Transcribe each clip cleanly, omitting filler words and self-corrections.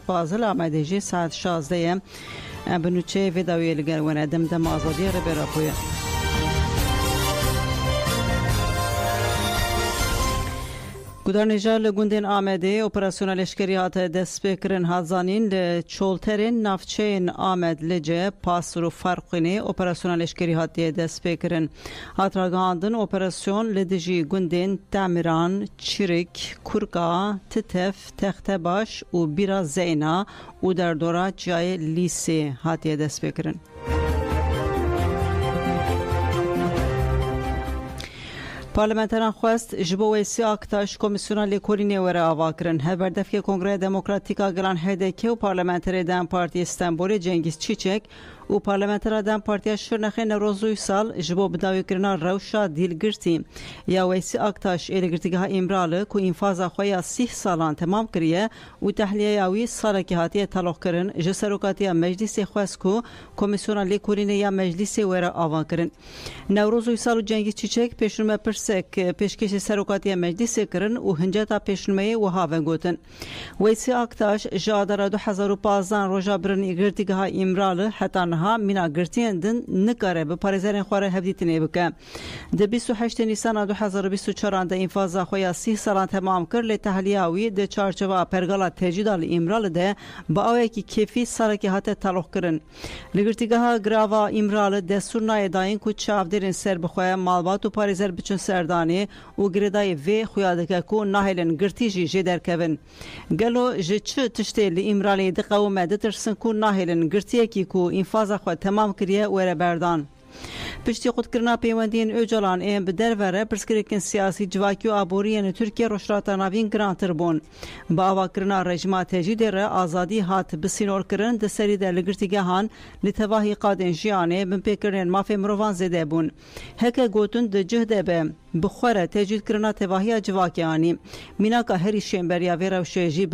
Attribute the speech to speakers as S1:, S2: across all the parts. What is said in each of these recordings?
S1: فاضل آمده جی ساعت 16 بنوچه ویداوی لگرونه دم آزادی رو براپویه. گودارنیجا لگوندین آمده اپراسیون لشکری هات دست بکرن هزانین لچولترین نافچین آمد لجه پاس رو فرقینه اپراسیون لشکری هات دست بکرن هات راگاندن اپراسیون لدجی گوندین تامیران چیرک کرگا تتف تختباش و بیرا زینا و در دورا جای لیسه هات دست بکرن. پارلمانتران خواست جبو ویسی آکتاش کمیسیون لیکورینی وره آوا کرن. هبردفک کنگره دموکراتیکا گلان هدکی و پارلمانتر دم پارتی استانبول جنگیز چیچک و پارلمانتر دم پارتی شرنخه نوروزوی سال جبو بداوی کرنا روشا دیلگرتی یا ویسی آکتاش ایلگرتیگه امراله که انفاز خویا 30 سالان تمام کریه و تحلیه یاوی ساله که هاتیه طلاق کرن جسروکاتی مجلس خواست که کمیسیون لیکورینی یا مجلس وره آوا کرن. نوروزوی سال جنگیز چیچک پیشنمه سک پیشکش سروکاتی مجلس کرن و هنجتا پیشنمه و هاون گوتن. ویسی آکتاش جادر 2015 روژا برن ایگرتیگه ها امراله حتی نها مینا گرتین دن نکاره به پارزرین خواره هفدیتنه بکه. ده 28 نیسان 2024 ده انفاز خویا 30 سالان تمام کر لی تحلیاوی ده چارچوه پرگالا تجیدال امراله ده با اوه که کیفی سالکی هاته طلاق کرن. لگرتیگه ها گراوا امراله ده سورنای داین که چافدرین سر بخواه مالبات و پارزر بچن سردانی و گردای وی خویادکه کو ناهلن گرتیجی جدر کون. گلو جچ تشتی لی امرالی دقه و مده ترسن کو ناهلن گرتیه کی کو انفاز خود تمام کریه وره بردان. پشتی خود کرنا پیوندین اوجلان این بدر وره پرسکریکن سیاسی جواکی و آبورین ترکیه روشراتا ناوین گرانتر بون. با آوا کرنا رژیمات تجید ره آزادی هات بسینور کرن ده سری ده لگرتیگه هان لتواهی قادن جیانه بمپیکرن مافی مروان زده بون. هکه گوتون ده جهده به بخوره تجید کرنا تواهی جواکی آنی. مینا که هری شنبریا ویرو شویجی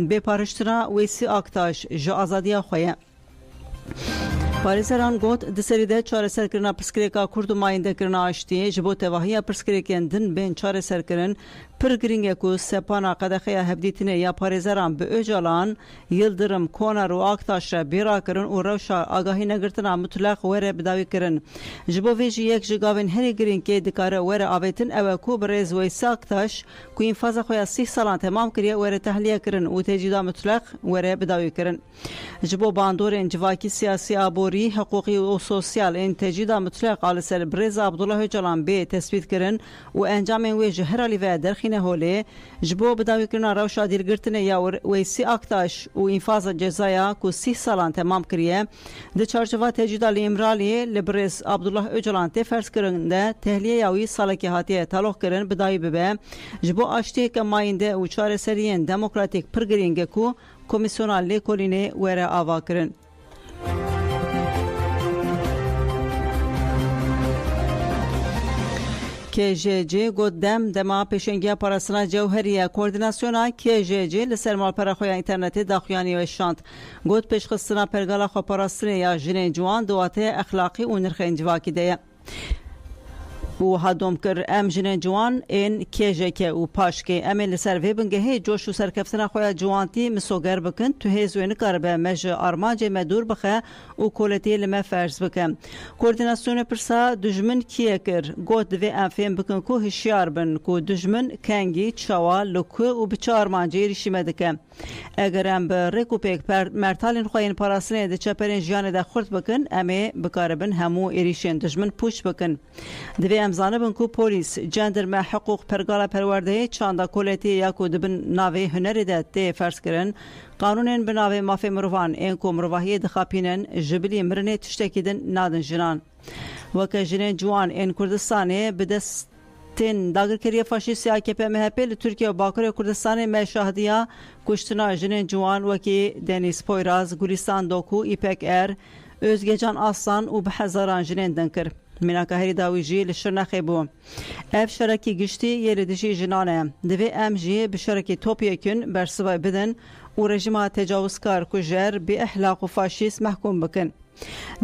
S1: به پارشتنا ویسی آکتاش جو آزادی خواه. پاریسران گوت دسریده چاره سرکرنا پرسکریکا کرد و ماینده کرنا آشتی جبو تواهی پرسکریکن دن بین چاره سرکرن پرگرینگه کو سپانا قدخه هبدیتنه یا پاریسران به اوجالان یلدرم کونر و آکتاش را بیرا کرن و روشا آگاهی نگرتنا مطلق وره بداوی کرن. جبو ویجی یک جگاوین هری گرینگه دکاره وره آویتن او کو برز ویسی آکتاش کو انفاز خویا 30 سالان تمام کریه وره تحلیه کرن و تجیدا مطلق وره بداوی کرن. جبو باندور انجواکی سیاسی آبوری حقوقی و سوسیال این تجیدا مطلق آل سر برز عبدالله اوجالان به تثبیت کرن و انجام وی جهرالی و درخینه هوله جبو بداوی کرنا روشا دیلگرتنه یا ویسی آکتاش و انفاز جزایا کو 30 سالان تمام کریه ده چارچوه تجیدا لیمرالی لبرز عبدالله اوجالان تفرس کرنده تحلیه یاوی سالکی هاتیه طلاق کرن بداوی ببه جبو آشتی که ماینده و چاره سرین دموکراتیک پرگرینگه کو کمیسیونال لیکولینه وره آوا کرن. KJJ گودم دما پیشنگی پاراسنا جوهریه کوردیناسیونا KJJ لسرمال پرخوی اینترنت داخیانی و شانت گود پیشخستنا پرگالا خو پاراسنه یا جنین جوان دواته اخلاقی و نرخ انجواکی ده و هادوم کر ام جنین جوان این KJK و پاشکی ام لسر وی بنگه جوش و سرکفتنا خویا جوانتی مسوگر بکن تو هیزوین کاربه مج آرمانج مدور بخه و کولتی لما فرض بکن. کوردیناسیون پرسا دجمن کیه کر گود وی ام فهم بکن کو هشیار بن کو دجمن کنگی چوا لکو و بچه آرمانجی ریشیمه دکن. اگر ام به ریکو پیک مرتالین خوین پاراسنه ده چپرین جیانه ده خورد بکن امی بکاربن همو ایریشین دجمن پوش بکن. دوی امزانه بن کو پولیس جندرمه حقوق پرگالا پرورده چاندا کولتی یا کو دبن ناوی هنری ده تی فرض کرن قانونین بناوی مافی مروان این کو مرواهی دخاپینن جبلی مرنه تشتکیدن نادن جنان وکه جنین جوان این کردستانه بدست تن داگرکری فاشیستی AKP MHP لترکیه و باکر کردستان مشاهدیا کشتنا جنین جوان وکی دنیس پویراز گوریستان دوکو ایپک özgecan aslan و به هزاران جنین دنکر مناکه هری داویجی لشرنخی بو اف شرکی گشتی یریدشی جنانه دوی ام جی به شرکی توپیکن برسوای بدن و رژیم تجاوزکار کجر به احلاق و فاشیست محکوم بکن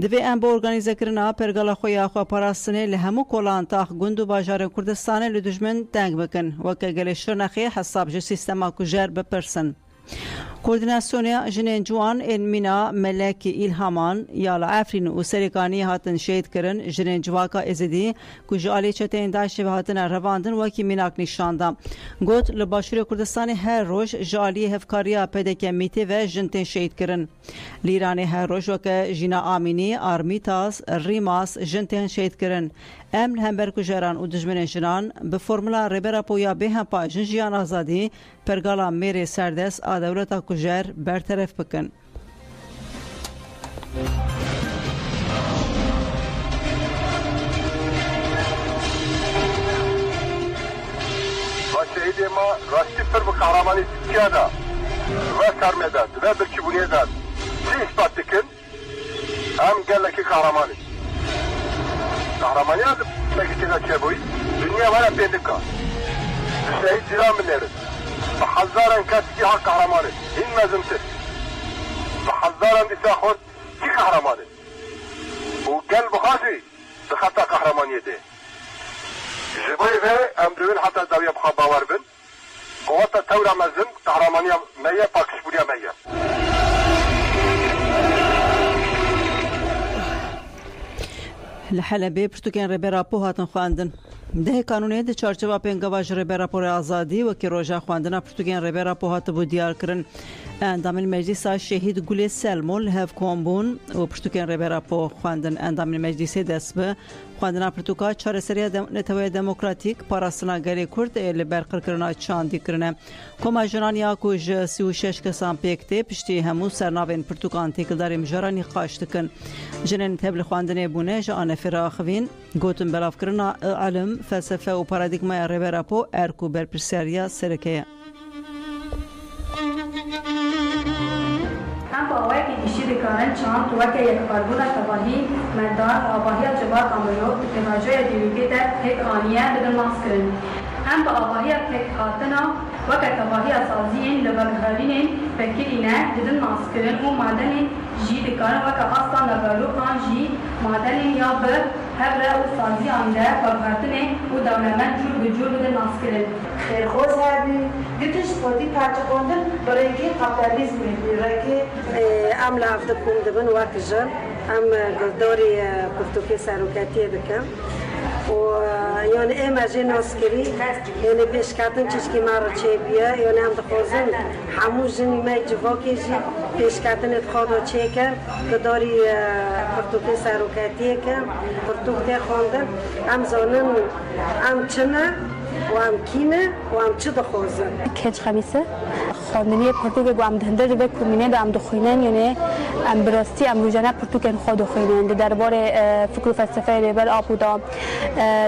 S1: دوی ام با ارگانیزه کرنا پرگالا خویا خوا پاراستنه لهمو کلان تاخ گندو باجار کردستان لدجمن دنگ بکن وکه گل شرنخی حساب جو سیستما کجر بپرسن کوردیناسیون جنین جوان این مینا ملک ایلهامان یا لعفرین و سریکانی هاتن شهید کرن جنین جواکا ازدی کجالی چتین داعش و هاتن رواندن وکی میناک نشاندا گوت لباشور کردستان هر روز جالی هفکاریا پدک میته و جنتین شهید کرن لیران هر روز وک جینا آمینی آرمیتاس ریماس جنتین شهید کرن امن همبر کجران و دجمن جنان به فرمولا ریبرا پویا به هم پا جنجیان آزادی پرگالا میری سردس آدولتا کجر برطرف بکن.
S2: شهید ما راستی پر به قهرمانی ترکیه دا و سرمداد و برکیبونیه داد چی اثبات دکن هم گلکی قهرمانی قهرمانی adı mekitine çebuy dünya var pedika şehit ziran mineriz بحذارن كاتكي ها قهرماني إن ما زمتت بحذارن دي ساخور كي قهرماني وقلب خاصي بخطا قهرمانية دي جبوي في أمدوين حتى داوية بخا باور بن قوات التورة مزن قهرمانية مية باكش بوليا مية
S1: لحلبه پرتوکن ریبرا پو هاتن خواندن ده قانونی ده چارچوبا پنگواج ریبرا پور آزادی و که روژا خواندن پرتوکن ریبرا پو هات بو دیار کرن اندام مجلس شهید گل سلمون هف کومبون و پرتوکن ریبرا پو خواندن اندام مجلس دست به خواندن پرتوکا چهار سری نتوی دموکراتیک پاراستنا گری کرد لبرقرار کردن چاندی کردن کما جنانیا کوج 36 کسان پیکته پشتی همو سرناوین پرتوکان تیکلدار مجرانی قاشت کن جنن تبل خواندن بونه جان فراخوین گوتن بلاف کردن علم فلسفه و پارادایگمای ریبرا پو ارکو برپرسیاریا سرکه
S3: باور که دیشی دکارن چند توکه یک کاربون تباهی مردان آباهی جبار کامرو توجه دیوگی در تک آنیه بدن ماس کرن هم با آباهی تک آتنا وکه تباهی سازی این لبرهارین فکرینه بدن ماس کرن و مادن جی دکارن وکه آستان لبرو آن جی مادن یا بر هبره و سازی آنده برگردن و دولمت جور به جور بدن ماس کرن
S4: خود هردی دیتش خودی پرچه کندن برای اینکه کپیتالیسم برای که ام لافده کوم دبن وقتجان ام گلداری پرتوکی سروکتی دکم و یعنی امروزی ناسکری یعنی پیش کردن چیزی مرا چه بیه یعنی هم دخوازن همون جنی می جواکی جی پیش کردن اتخاذ چه کم گلداری پرتوکی سروکتی کم پرتوکی خواندن ام زانن ام چنه و هم کینه و هم چه دخوازه
S5: کج خمیسه خواندنی پرتوک و هم دهنده رو به کمینه دام دخوینن یعنی ام براستی ام روزانه پرتوکن خود دخوینن درباره فکر و فلسفه ریبر آبو دام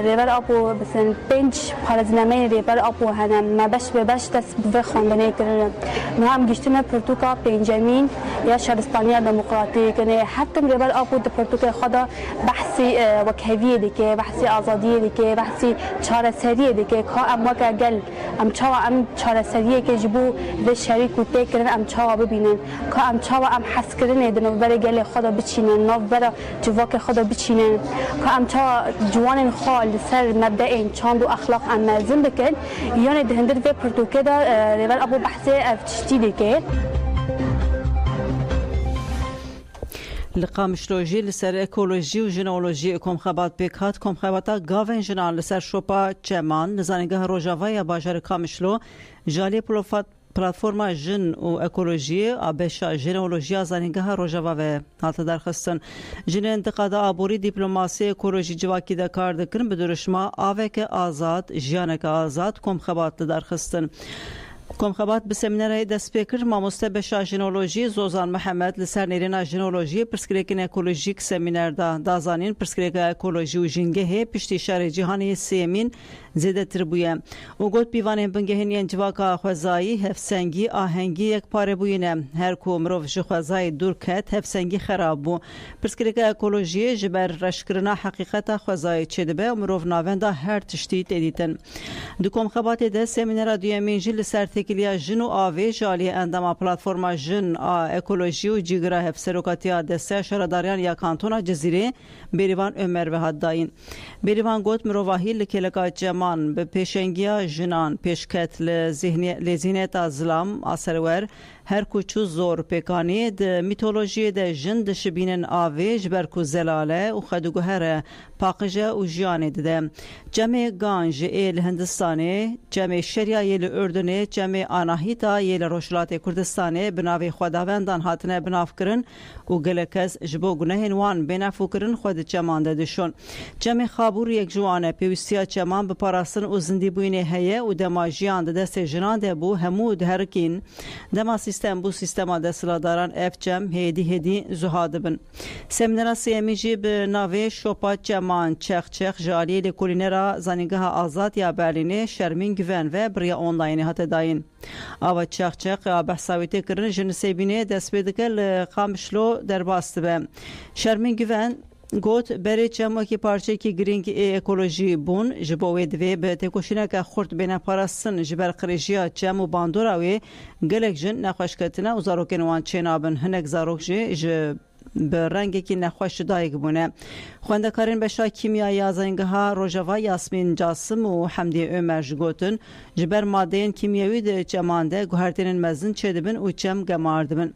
S5: ریبر آبو مثلا 5 پارازنامه ریبر آبو هنم مبش به بش دست به خواندنی کردن ما هم گشتن پرتوکا پنجمین یا شهرستانی دموکراتی کنه حتی ریبر آبو د پرتوک خدا بحثی وکهویه دیگه بحثی آزادی دیگه بحثی چهار سری دیگه که ام وقت گل ام چاوا ام چهار سریه که جبو به شریک و تکرن ام چاوا ببینن که ام چاوا ام حس کردن دنو برای گل خدا بچینن نو برای جواک خدا بچینن که ام چاوا جوان خال سر مبدأ این چاند و اخلاق ام ملزم بکن یعنی دهندر به پرتوکه دا ریور ابو بحثه افتشتی دیگه
S1: لقامشلوژی لسر اکولوژی و ژنئولوژی کم خبات پیکات کم خباتا گاون جنان لسر شوپا چمان نزانگاه روجاوا یا باجر کامشلو جالی پلاتفورما جن و اکولوژی آبشا ژنئولوژی زانگاه روجاوا و حالت درخستن جن انتقاد آبوری دیپلماسی اکولوژی جواکی دا کار دکن بدرشما آوک آزاد جیانک آزاد کم خبات درخستن کم خبات به سمینار دست پیکر ماموسته بشا ژنئولوژی زوزان محمد لسر نیرنا ژنئولوژی پرسکریکن اکولوژیک سمینار دازانین پرسکریک اکولوژی و جنگه پشتی شهر جهانی سیمین زیده تربویه و گوت بیوانه بنگهنی جواکا خوزایی هفسنگی آهنگی یک پاره بوینه هر کو مروف خوزایی دور کت هفسنگی خراب بو پرسکریک اکولوژی جبر رشکرنا حقیقت خوزایی چدبه و مروف ناوندا هر تشتی تدیتن دو کم خبات ده سمینار دیومین جل سر تکیلیا جن و آوی جالی اندام پلاتفورما جن اکولوژی و جیگرا هفسروکاتیا دسته شهرداریان یا کانتونا جزیره بریوان عمر و حداین بریوان گوت مروواهی لکلکا جمان به پیشنگیا جنان پیشکت لذهنیت ظلام آسرور هر کوچو زور پیکانی د میتولوژی د جند شبینن آویج برکو زلاله و خدوگوهر پاقجه و جیانه ده جمع گانج ایل هندستانه جمع شریعه ایل اردنه جمع آناهیتا ایل روشلات کردستانه بناوی خداوندان هاتنه بناف کرن و گلکز جبو گناهن وان بنافو کرن خود جمانده دشون جمع خابور یک جوانه پیوستیا جمان بپاراسن و زندی بوینه هیه و دما جیان ده دست جنان ده بو همو ده هرکین دما سیستم بو سیستما ده سلاداران اف جم هیدی زهاده بن سمنرا سیمیجی به ناوی شوپا جمان چخ جالی لکولینرا زنیگاه آزاد یا برلینه شرمین گوین و بریا آنلاینی هات داین آوا چخ بحثاویتی کرن جنسی بینه دست بیدکل قامشلو در باست به شرمین گوین گوت بری چما کی پارچه کی گرینگ اکولوژی بون جبوی دوی به تکوشینه که خورد بین پاراستن جبر خریجیا چمو باندوراوی گلک جن نخوشکتنه و زاروکن وان چنابن هنک زاروک جه به رنگی که نخوش دایگ بونه خواندکارین بشا کیمیایی ازنگها روژاوا یاسمین جاسم و حمدی عمر جگوتن جبر مادین کیمیایی ده چمانده گوهرتین مزن چدبن و چم گماردبن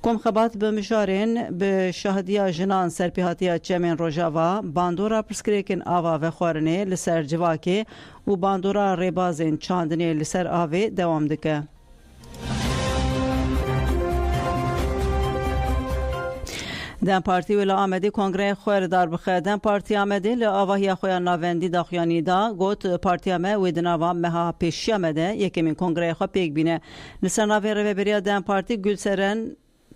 S1: کم خبات به مشارین به شهدیا جنان سرپیهاتیا چمین روژاوا باندورا پرسکریکن آوا و خورنه لسر جواکه و باندورا ریبازین چاندنه لسر آوه دوام دکه دم پارتی ولی آمده کنگره خویر دار بخیر دم پارتی آمده لآواهی خویا ناوندی داخیانی دا گوت پارتی آمه ویدناوا مها پیشی آمده یکی من کنگره خواه پیگ بینه نسر ناوی رو بریا دم پارتی گلسرن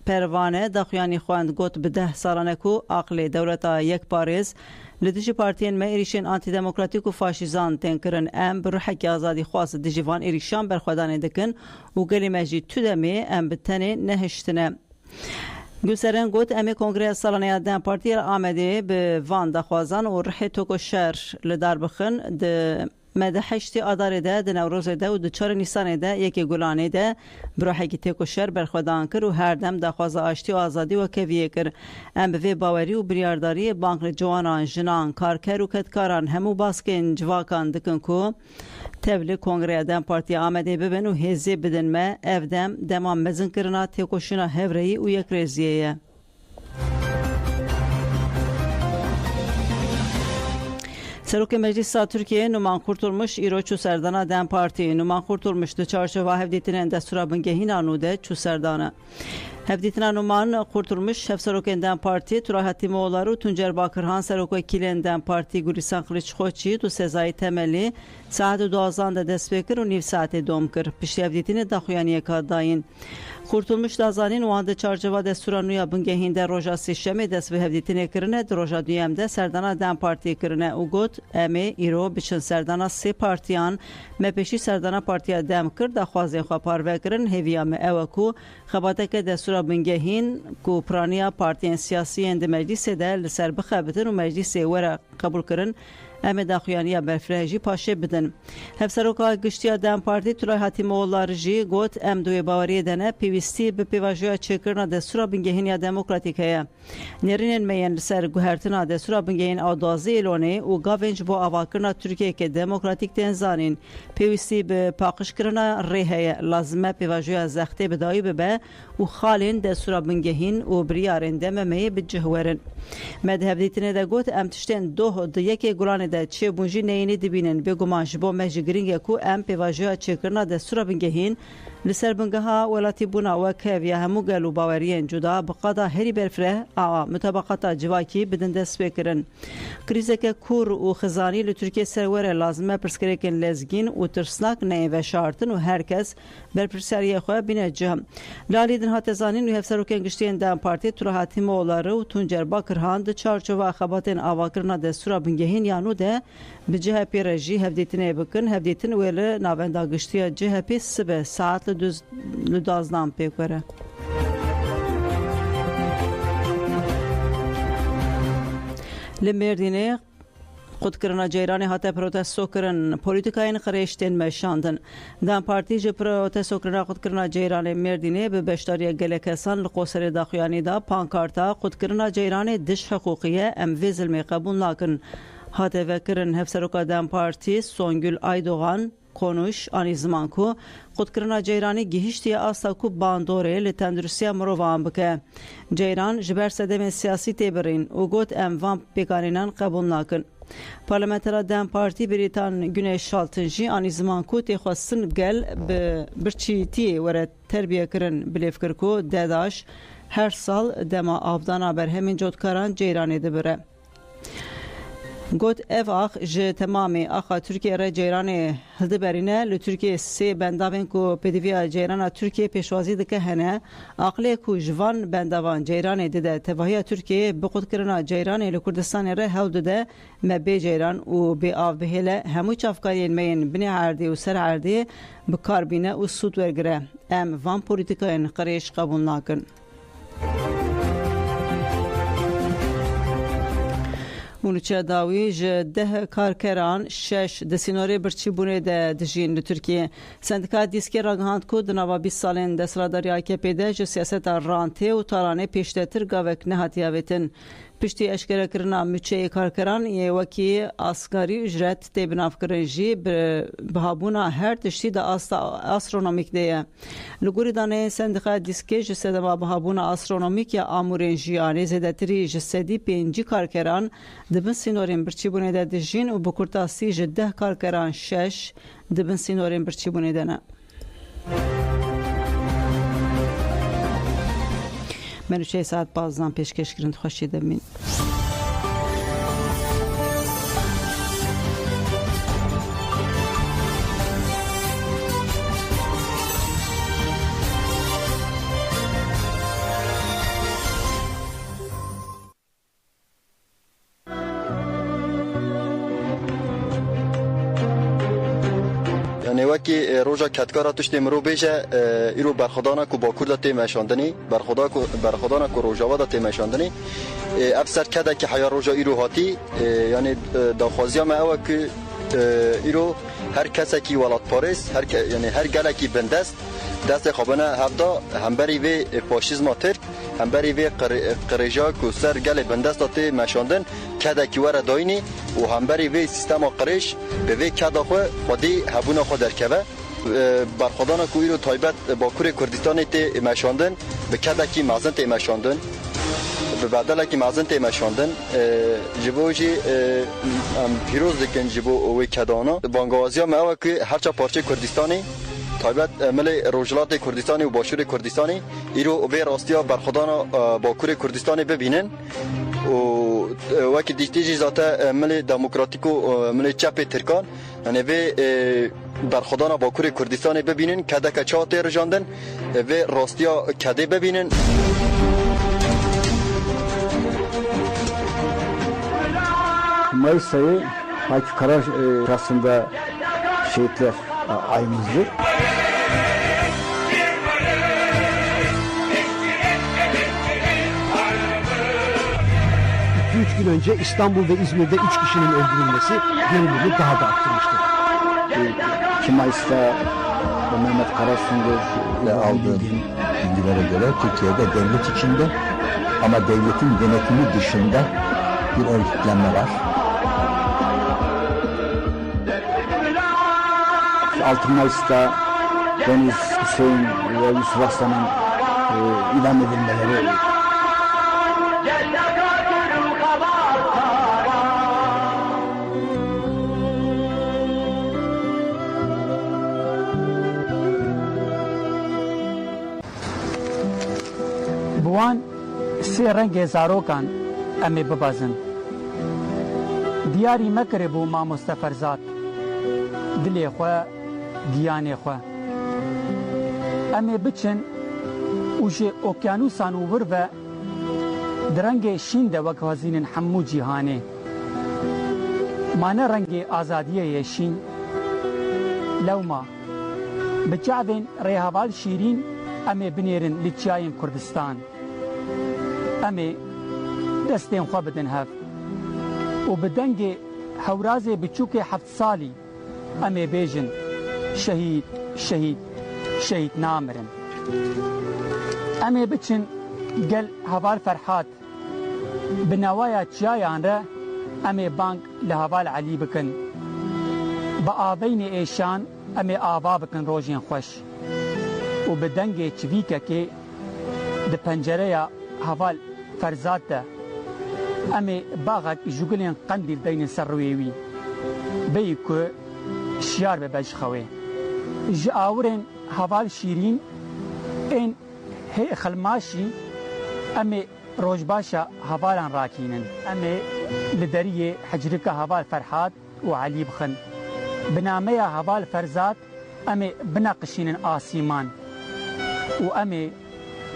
S1: پروانه داخیانی خواند گوت به 10 سالانه کو عقل دولتا یک پاریز لدیجی پارتین ما ایریشن آنتی دموکراتیک و فاشیزان تنکرن ام بر حق آزادی خواست دیجیوان ایریشان برخوادانه دکن و گلی مجید تو دمی ام بتنه نهشتنه گوسرن گوت امی کنگره سالانه دم پارتی آمده به وان دخوازان و رحی توکو شهر لدار بخن ده مده 8 آذار ده نوروز ده و 4 نیسان ده یکی گلانه ده برای که توکو شهر برخودان کر و هر دم دخواز آشتی و آزادی و کویه کر ام به باوری و بریارداری بانک جوانان جنان کارکر و کدکاران همو باسکن جواکان دکن کو تبلی کنگره دم پارتی آمده ببین و هزی بدن ما افدم دمان مزن کرنا تکوشنا هفرهی و یک رزیه سروک مجلس ترکیه نمان kurtulmuş ایرو چو سردانا دم پارتی نمان kurtulmuş ده چارچوبه هفدیتین دستورا بنگهین آنوده چو سردانا هفدیتنا نمان kurtulmuş هفسروکن دم پارتی تراحتی موالارو تونجر باکرهان سروک کلین دم پارتی گوریسان خلیچ خوچی تو سزای تملی ساعت 12 ده دست بکر و نیو ساعت دوم کر پشتی هفدیتین داخویانی کاداین kurtulmuş dazanın o anda çarşıva desturanıya bingehinde roja sişeme des ve hevditine kirine roja duyemde serdana dem parti kirine ugot eme iro biçin serdana se partiyan me peşi serdana partiya dem kir da xwazê xwe parve kirin heviya me ewaku xebateke destura bingehin ku praniya partiyên siyasiyên di meclisê de li ser bixebitin û meclisê were qebul kirin ام داخویانی برفرهجی پاشه بدن هفسروکا گشتیا دم پارتی تولای حتیموالار جی گوت ام دوی باوری دنه پیوستی به پیواجویا چکرنا دستورا بنگهین دموکراتیکه نرینن مین سر گوهرتنا دستورا بنگهین آدازی ایلونه و گاونج با آواکرنا ترکیه که دموکراتیک تنزانین پیوستی به پاقش کرنا ریه لازمه پیواجویا زخته بدایی ببه و خالین دستورا بنگهین و بریارن دممه بجهورن مذهب دیتنه دا گوت ام تشتن دو یکی گلانه ده چه بونجی نینی دبینن بگومانش با مجگرینگ کو ام پیواجویا چکرنا دستورا بنگهین لسر بنگها ولاتی بونا و کهویا همو گلو باورین جدا بقادا هری برفره مطابقات جواکی بدن دست بکرن کریزه که کور و خزانی لترکیه سروره لازمه پرسکریکن لزگین و ترسناک نین و شارتن و هرکس برپرسریه خواه بینه جهم لالیدن هاتزانین و هفسروکن گشتین دم پارتی تراحتی موالاره و تونجر باکرهان ده چارچوه خباتین آواکرنا دستورا بنگهین یانو ده به جه پی رجی هفدیتنه بکن هفدیتن ویل ناوندا گشتیا جه پی سبه ساعت لدازنام پیکره لمردینه خود کرنا جیرانی هاته پروتستو کرن پولیتیکاین خریشتین مشاندن دم پارتی جو پروتستو کرنا خود کرنا جیرانی مردینه به بشتاری گله کسان لقوسر داخویانی دا پانکارتا خود کرنا جیرانی دش حقوقیه ام ویزل می قبول ناکن هاته وکرن هفسروکا دم پارتی سونگل آیدوغان کنوش آنی زمان کو خودکرنا جیرانی گیهشتی آستا کو باندوره لتندرسیا مروان بکه جیران جبر سدم سیاسی تبرین و گوت اموان پیکارینان قبول ناکن پارلمانترا دم پارتی بریتان گونه شالتنجی آنی زمان کو تخواستن گل برچیتی وره تربیه کرن بلیف کرکو داداش هر سال دما آبدانا بر همین جودکاران جیرانی دبره گوت اف آخ جه تمامی آخا ترکیه را جیرانی هلده برینه لترکیه سی بنداوین کو پدیویا جیرانا ترکیه پیشوازی دکه هنه اقلی کو جوان بنداوان جیرانی دیده تواهی ترکیه بقود کرنا جیرانی لکردستانی را هل دیده مبی جیران و بی آف بهیله همو چافکارین مین بنی عردی و سر عردی بکار بینه و سود ورگره ام وان پولیتیکاین قریش قبول ناکن ونوچه داوی جه 10 کارکران 6 دسینوری برچی بونه ده دجین لترکیه سندکا دیسکی راگهاند کو دنوا 20 سالین دسلاداری AKP ده جه سیاست رانته و تارانه پیشتر گاوک نهاتی آویتن پشتی اشکره کرنا مچه کارکران یه وکی اسکاری اجرت تی بناف کرنجی بهابونا هر تشتی دا آسترونومیک دیه لگوری دانه سندقه دیسکه جسد ما بهابونا آسترونومیک یا آمورین جیانه زیدتری جسدی پینجی کارکران دبن سینورین برچی بونه ده دجین و بکرتاسی جده کارکران 6 دبن سینورین برچی بونه ده نه منوچه ساعت 12 پیشکش کرند خوشی دمین
S6: وکی روزا کتکارا توشتی مرو بیشه ایرو برخودانا کو با کرد تیمشاندنی برخودانا کو روزاوا تیمشاندنی افسر کده که حیا روزا ایرو هاتی یعنی داخوازیا ما او که ایرو هر کسی کی ولات پاریس یعنی هر گله کی بندست دست خوابنه هفدا همبری و فاشیسم ترک همبری و قریجا کو سر گله بندست ته مشاندن کده کی ور داینی و همبری و سیستم قریش به و کده خو خودی هبونه خو درکبه برخودانا کو ایرو تایبت با کور کردستان ته مشاندن به کده کی مازن ته مشاندن به بدل کی مازن ته مشاندن جبوجی پیروز دکن جبو و کدانا بانگوازیا ما که هر چا پارچه کردستانی تایبت ملی روجلات کردستانی و باشور کردستانی ایرو به راستیا برخودانا با کور کردستانی ببینن و وقتی دیجی ذات ملی دموکراتیک و ملی چپ ترکان یعنی به برخودانا با کور کردستانی ببینن کده که چاته رجاندن و راستیا کده ببینن
S7: Mayıs ayı Akif Kara arasında şehitler ayımızdır.
S8: 2-3 gün önce İstanbul ve İzmir'de 3 kişinin öldürülmesi gerilimini daha da arttırmıştır.
S7: 2 Mayıs'ta Mehmet Karasungur
S9: ve aldığım bilgilere göre Türkiye'de devlet içinde ama devletin yönetimi dışında bir örgütlenme var.
S7: 6 Mayıs'ta Deniz Hüseyin ve Yusuf Aslan'ın idam edilmeleri
S10: بوان سه رنگ زاروکان امی ببازن دیاری مکره بو ما مستفرزات دلی خواه گیانی خواه امی بچن اوشه اوکیانوسان ور و درنگ شین ده وکوازین حمو جیهانه مانه رنگ آزادیه شین لوما بچعدن ریحوال شیرین امی بنیرن لچیاین کردستان امی دستین خواه بدن هف و بدنگ حوراز بچوک 7 سالی امی بیجن شهید شهید شهید نامرن امی بچن گل هوال فرحات بنوایا چیایان را امی بانک لهوال علی بکن با آوین ایشان امی آوا بکن روژین خوش و به دنگ چویکه که ده پنجره حوال فرزاد ده امی باغک جوگلین قندیل دین سر رویوی بی که شیار به بج خواه جاورن حوال شیرین این هی خلماشی امی روجباشا حوالان راکینن امی لدریه حجرک حوال فرحات و علی بخن بنامه حوال فرزاد امی بناقشین آسیمان و امی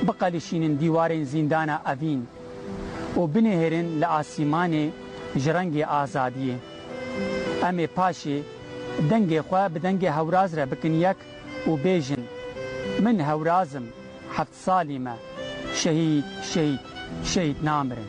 S10: بقلشین دیوارین زندان اوین و بنهرن لآسیمان جرنگ آزادیه امی پاشه دنگ خواه بدنگ هوراز را بکن یک و بیجن من هورازم 7 سالی ما شهید نامرن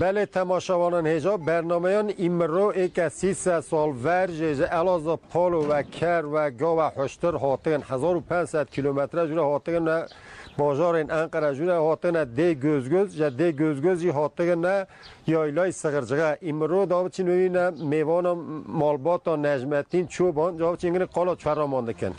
S11: بله تماشاوانان هجا برنامه‌یان امرو یک از 300 سال ورج علاوه پالو و کر و گاو و هشتر هاتن 1500 کیلومتر جوره هاتن بازار انقره جوره هاتن ده گزگز یا ده گزگزی هاتن یایلای سغرجگه امرو دام چین ببینه میوان مالبات و نجمتین چوبان جواب چینگن قالا چرا مانده کن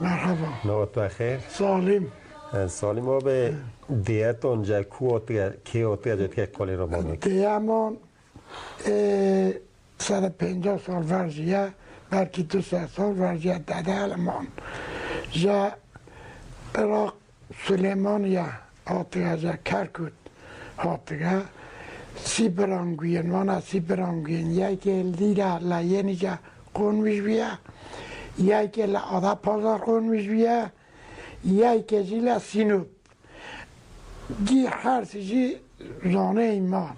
S12: مرحبا
S11: نوات خیر
S12: سالم
S11: ما به دیت اونجا کی آتیا جد که کلی رو مانده
S12: دیمان 150 سال ورزیه بلکه 200 سال ورزیه داده المان جا عراق سلیمانیه آتیا جا کرکود آتیا سیبرانگوین وانا سیبرانگوین یکی لیره لینی جا قونویش بیه یکی لعاده پازار قونویش بیه یکی جی لسینوب جی هر جی زانه ایمان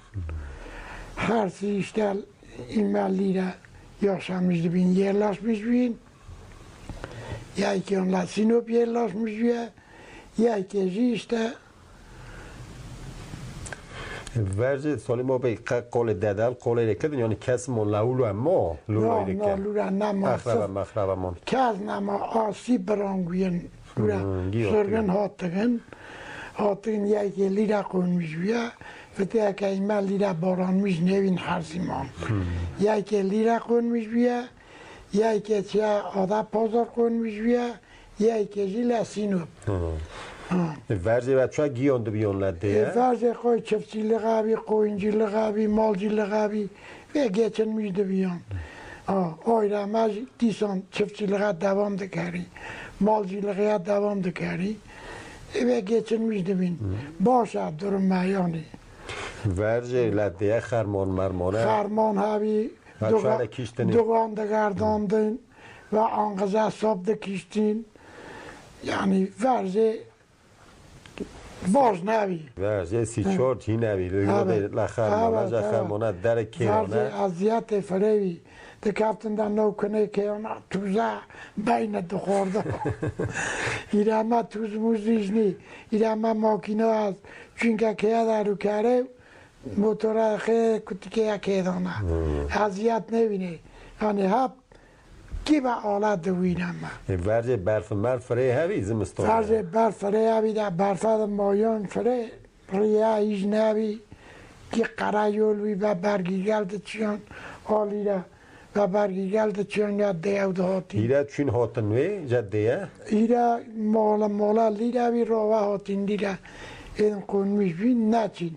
S12: هر اشتال ایمان لیره یاشمش بین یه لاش میشوین یکی اون لسینوب یه لاش میشویه یکی جی اشتال
S11: ورز سالی ما به قول دادل قول رکد یعنی کس من لولو اما لولو رکد
S12: نه لولا نما
S11: مخرب من
S12: کس نما آسی برانگوین لولا سرگن هاتگن یکی لیره قون میشویه فته که ایمال لیره باران میش نوین حرزیمان یکی لیره قون میشویه یکی چه آده پازار قون میشویه یکی جی لسینوب
S11: ورزی بچه ها گیانده بیان لده
S12: ورزی خوی چفتی لغابی، قوینجی لغابی، مالجی لغابی و گیچن میده بیان آیره مج دیسان چفتی لغا دوام دکاری مالجی لغا دوام دکاری و گیچن میده بین باشه درم معیانی
S11: ورزی لده خرمان مرمانه
S12: خرمان هاوی دوغان دگرداندن و آنقدر صاحب دکشتین یعنی ورزه باز نبی
S11: ورزه سی چهار چی نبی لخر خرمانه در کیانه
S12: ورزه ازیت فریوی دکفتن در نو کنه کیانه توزه بین دخورده ایره ما توز موزیش نی ایره ما ماکینه از چونکه که در رو کره موتور خیلی کتیکه که دانه ازیت نبینه یعنی هب کی با آلت دوینم
S11: ورزه برف مرف فره هوی زمستان
S12: ورزه برف فره هوی در برف مایان فره ریه ایش نبی که قرایولوی و برگیگلد چیان حالی را و برگیگلد چیان یا دیو دهاتی
S11: ایره چون هاتنوی جده
S12: ایره مالا لیره بی روه هاتین لیره این قنمیش بین نچین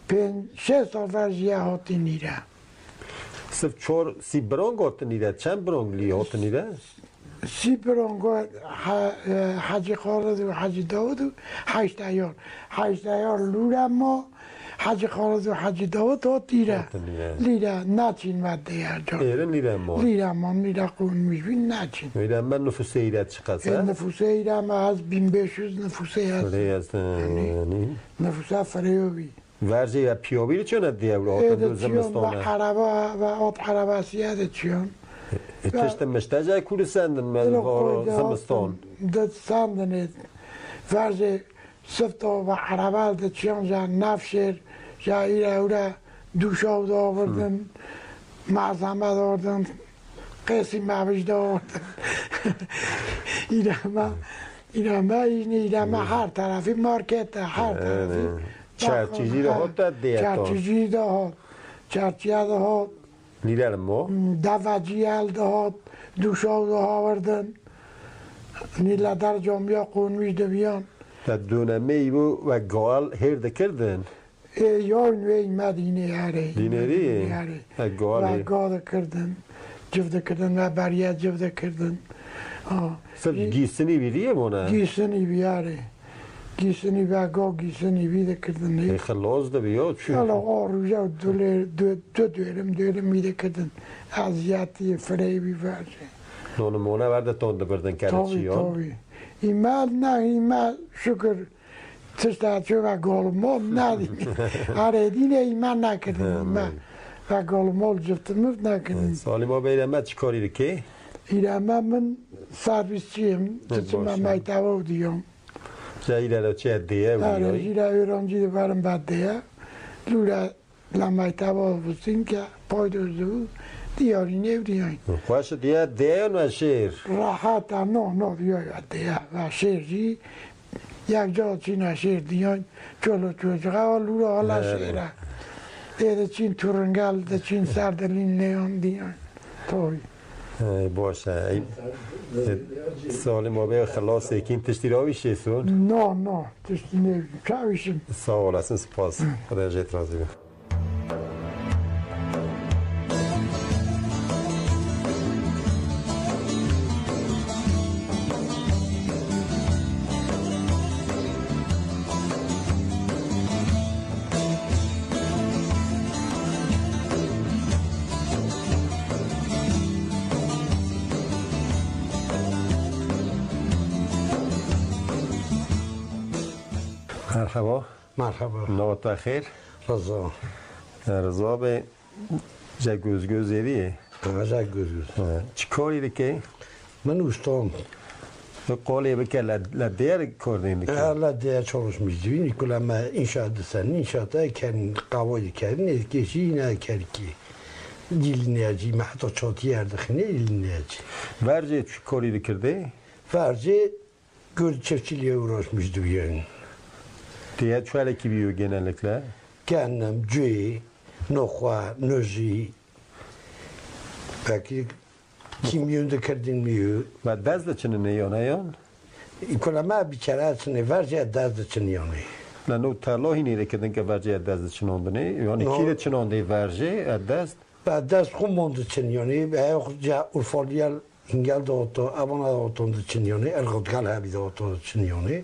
S12: 5-6 سال ورزیه هاتین ایره
S11: صرف چهار سی برانگ هاتن ایره چند برانگ لی هاتن ایره؟
S12: سی برانگ حجی خالد و حجی داود و 8 ایار لوره ما حجی خالد و حجی داود هات ایره لیره نچین مده هر جا
S11: ایره لیره ما
S12: لیره قنمیش بین نچین
S11: ایره من نفوسه ایره چقدر؟
S12: نفوسه ایره ما از 2500 نفوسه هست نفوسه فریوی
S11: ورزه یا پیاوی رو چون دیگه رو آتن زمستانه؟
S12: و عربه و آت عربه سیاده چون
S11: تشت مشتجه کوری سندن من زمستان
S12: ده سندن ورزه سفتا و عربه ده چون جا نفشر جا ایره اوره دوشاو دا آوردن معظمه دا آوردن قیسی معبش دا آوردن ایره ما هر طرفی مارکت هر طرفی
S11: چرچیزی دا هات داد
S12: چرچیزی دا هات چرچیه دا هات
S11: لیره ما
S12: دوجیل دا هات دوشاو دا آوردن نیله در جامعه قونمیش دا بیان
S11: در دونمه ایبو و گوال هرده کردن
S12: یاون وی مدینه هره
S11: دینری
S12: و گاده کردن جفته کردن و بریه جفته کردن
S11: صرف گیسنی بیریه مونه؟
S12: گیسنی بیاره گیسنی و گیسنی بیده کردن
S11: خلاص ده بیاد چون؟
S12: حالا آروزه دو میده کردن ازیاتی فریبی ورزه
S11: نونمونه ورده تانده بردن کرده چی ها؟
S12: تاوی ایمال شکر تشتاچو و گالمال ندیم آره دینه ایمان نکردن و گالمال جفتموف نکردن
S11: سالی ما بیرم ما چی کاری که؟
S12: ایرم من سرویس چیم چه من مایتاو دیوم
S11: جا ایره رو چه دیه
S12: آره ایره ایرانجی دو برم بد دیه لوره لمایتاو بستیم که پای دوزو دیاری نیو دیاین
S11: خوش دیه و شیر؟
S12: راحت نه دیه و شیر جی یک جا چین شیر دیان چلو چوچقه لوره حالا شیره ده چین تورنگل ده چین سردلین لیان دیان توی
S11: باشه سال ما به خلاص یکین تشتی راوی شیسون؟
S12: نه تشتی نویم چاویشم
S11: سا olasın spas خدا جیت رازی بیم
S13: مرحبا
S11: نوتا خیر رضا به جگوزگوز یدیه
S13: جگوزگوز
S11: چی کاری که؟
S13: من اوستام
S11: قالی بکر لدیر کردین
S13: لدیر چالش میزوینی کلم انشاء دستن انشاء تا کن قوایی کردن کشی نه کرکی دیل نیاجی محتا چاتی اردخنه دیل نیاجی
S11: ورجه چی کاری کرده؟
S13: ورجه گرد çiftçiliğe uğraşmış diyen.
S11: Diye çöyle ki büyüyor genellikle?
S13: Kendim, cüy, nohva, nözi, belki kimyonda kırdın büyüyor.
S11: Ve dezdeçini ne yanayan?
S13: Kolama bir çaresini verce dezdeçini yanıyor.
S11: Lan o tarlahi nere kedin ki verce dezdeçini ondu ne? Yani kire çini ondu verce dezd?
S13: Ve dezd kumondu çini yanıyor. Ve ya urfaliyel ingel dağıtı, abona dağıtında çini yanıyor. Ergodgal abi dağıtında çini yanıyor.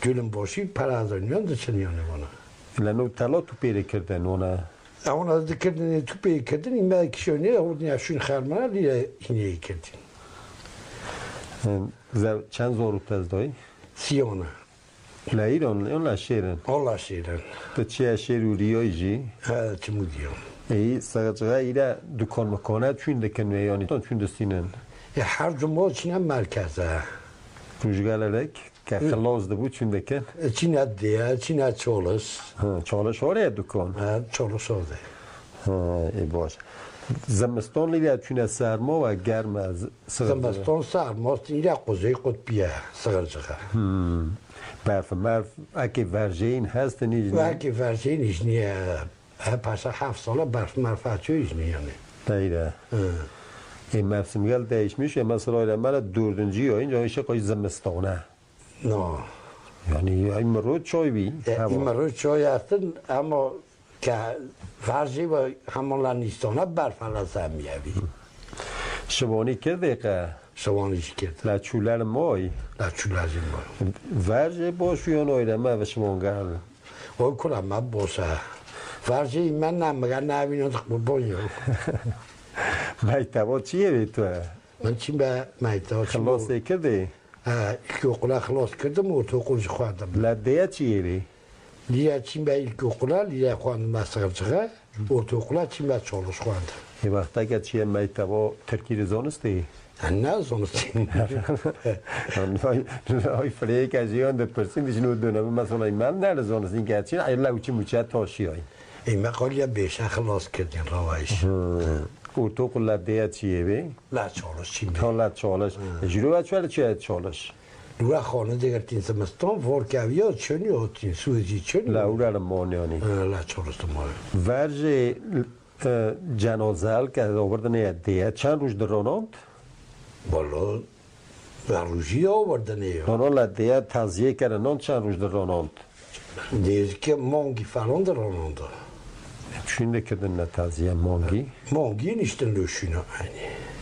S13: Gülün başı para dönüyor da çini yanıyor bana.
S11: Lan o tarla tu peri kirdin ona?
S13: اون از دکردن تو پی کردن این بعد کشونی اون نشون خرمانه لیره اینی کردیم.
S11: چند زور از دایی؟
S13: 30.
S11: لا ایران اون لا شیرن.
S13: الله شیرن.
S11: تو چه شیروریایی جی؟
S13: ها چه مودیام.
S11: ای سرچه ایره دکان مکانه چون دکن میانی تو چون دستینن؟
S13: هر جمعه چینم مرکزه.
S11: روزگارلک که خلاص دبود چون دکن؟
S13: چینه دیه چینه چالش.
S11: چالش هاره دکان؟
S13: چالش هاره.
S11: ای باش. زمستان لیده چون سرما و گرم از
S13: زمستان سرما اینجا قضیه قطبیه سرچه.
S11: برف اگه ورژه این هست نیست؟
S13: اگه ورژه اینش نیه. پس 7 ساله برف مرفعچویش نیانه.
S11: دایره. این موسمیال دیش میشه مثلا ایران دوردنجی ها اینجا میشه قای زمستانه.
S13: نه.
S11: یعنی این مرود چای بی؟
S13: این مرود چای هستن اما که ورژه و همون لانیستانه برف لازم میابی.
S11: شبانی کرده که؟
S13: شبانیش کرده.
S11: لچولر مای؟
S13: لچولر مای.
S11: ورژه باش یا نایره ما و شمانگرد؟
S13: وای کنم من باشه. ورژه من نمیگه نبینم قربانیو.
S11: مایتابا چیه بی تو؟
S13: من چیم به مایتابا
S11: خلاص کرده؟
S13: که اقلا خلاص کردم و تو قلش خواندم.
S11: لدیه چیه بی؟
S13: لیه چیم به ایلک اقلا لیه خواندم مسخر چقه و تو اقلا چیم به چالش خواندم.
S11: یه وقتا که چیه مایتابا ترکی رزانستی؟
S13: نه زانستی.
S11: های فریق از یان در پرسیم دیشنو دونم مثلا من نه رزانستی که چیه ایلا اوچی موچه تاشی های.
S13: این مقالی بیشه خلاص کردین روایش.
S11: تو لدیه چیه بی؟
S13: لا چالش چیم بی؟
S11: لا چالش. جلو بچه چیه چالش؟
S13: دو خانه دیگر تین زمستان ورکاویا چونی و تین سوزی چونی.
S11: لا اول مانیانی.
S13: لا چالش تو مای.
S11: ورژه جنازال که آوردن دیه چند روز درانند؟
S13: بالا روزی آوردن یا.
S11: آنها لدیه تازیه کردن چند روز درانند؟
S13: دیگه که مانگی فلان درانند.
S11: چون دکردن نتازیه مانگی؟
S13: مانگی نیستن لوشینا اینی.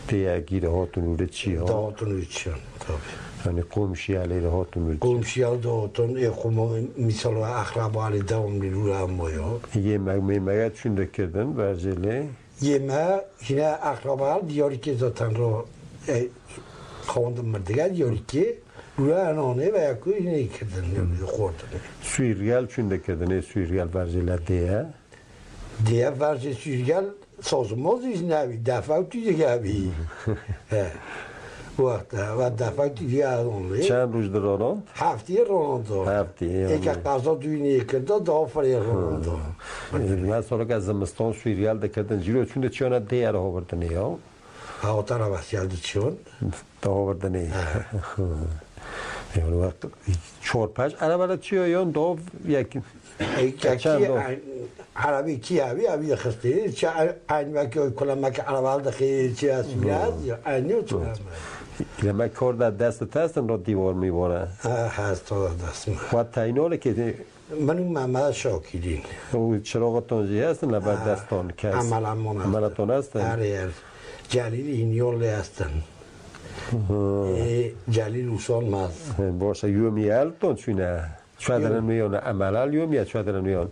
S11: دیگه گیره هاتون رو چی ها؟
S13: هاتون رو چی ها؟
S11: یعنی قومشی علیه هاتون رو چی؟
S13: قومشی علیه هاتون خب مثلا اخراب علیه دوام نیرو هم بایا.
S11: یه مگه چون دکردن ورزله؟
S13: یه هینه اخراب علیه دیاری که زاتن رو خواندم مردگه دیاری که روی انانه و یکو اینه کردن خوردن.
S11: سویرگل چون دکردن سویرگل ورزله دیه؟
S13: دیه ورزه سویرگل سازمازیش نبی دفعاتی دیگه بی. و دفعاتی دیگه آنه.
S11: چند روز درانند؟
S13: هفته رانند.
S11: هفته.
S13: یک قضا دوینه کرده دافری رانند.
S11: مثلا که از زمستان سویرگل دکردن جلو چون چیانه دیه را آوردن یا؟
S13: هاوتر وسیل چون؟
S11: آوردن یعنی وقت 4-5 عربه چی یا دو یک
S13: چند دو عربی کی عربی خسته چه این وقتی کلا مک عربال دخیل چی هست یا اینو چه
S11: یه مک کار در دست تستن رو دیوار میباره
S13: هست تا دست
S11: خواهد تایناله که
S13: منو محمد شاکیدین
S11: او چراغتان جی هستن لبر دستان کس عملتان هستن
S13: جلیل اینیول هستن جلیل اوسان ماز
S11: باشه یومی التون چونه شادرن میان عملال یومی شادرن میان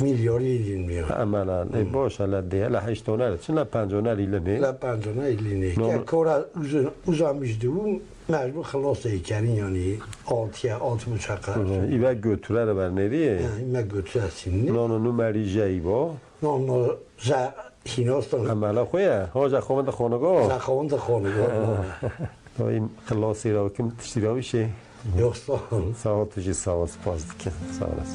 S13: میلیاری این میان
S11: عملال باشه لده لا هشتونه چه لا پنجونه لیله نه
S13: لا پنجونه لیله نه که کورا uzanmış دیوم مجبور خلاص کنی یعنی آلت مشقه
S11: ایوه götürer ver nereye?
S13: ایوه götürersin ne?
S11: نه نمری جایبا
S13: نه هیناستان
S11: عملا خویه ها جخوند خانگاه
S13: جخوند خانگاه
S11: این خلاصی را که تشتیراویشه
S13: یخ سال
S11: ساعتشی ساعت سپاس دکه ساعت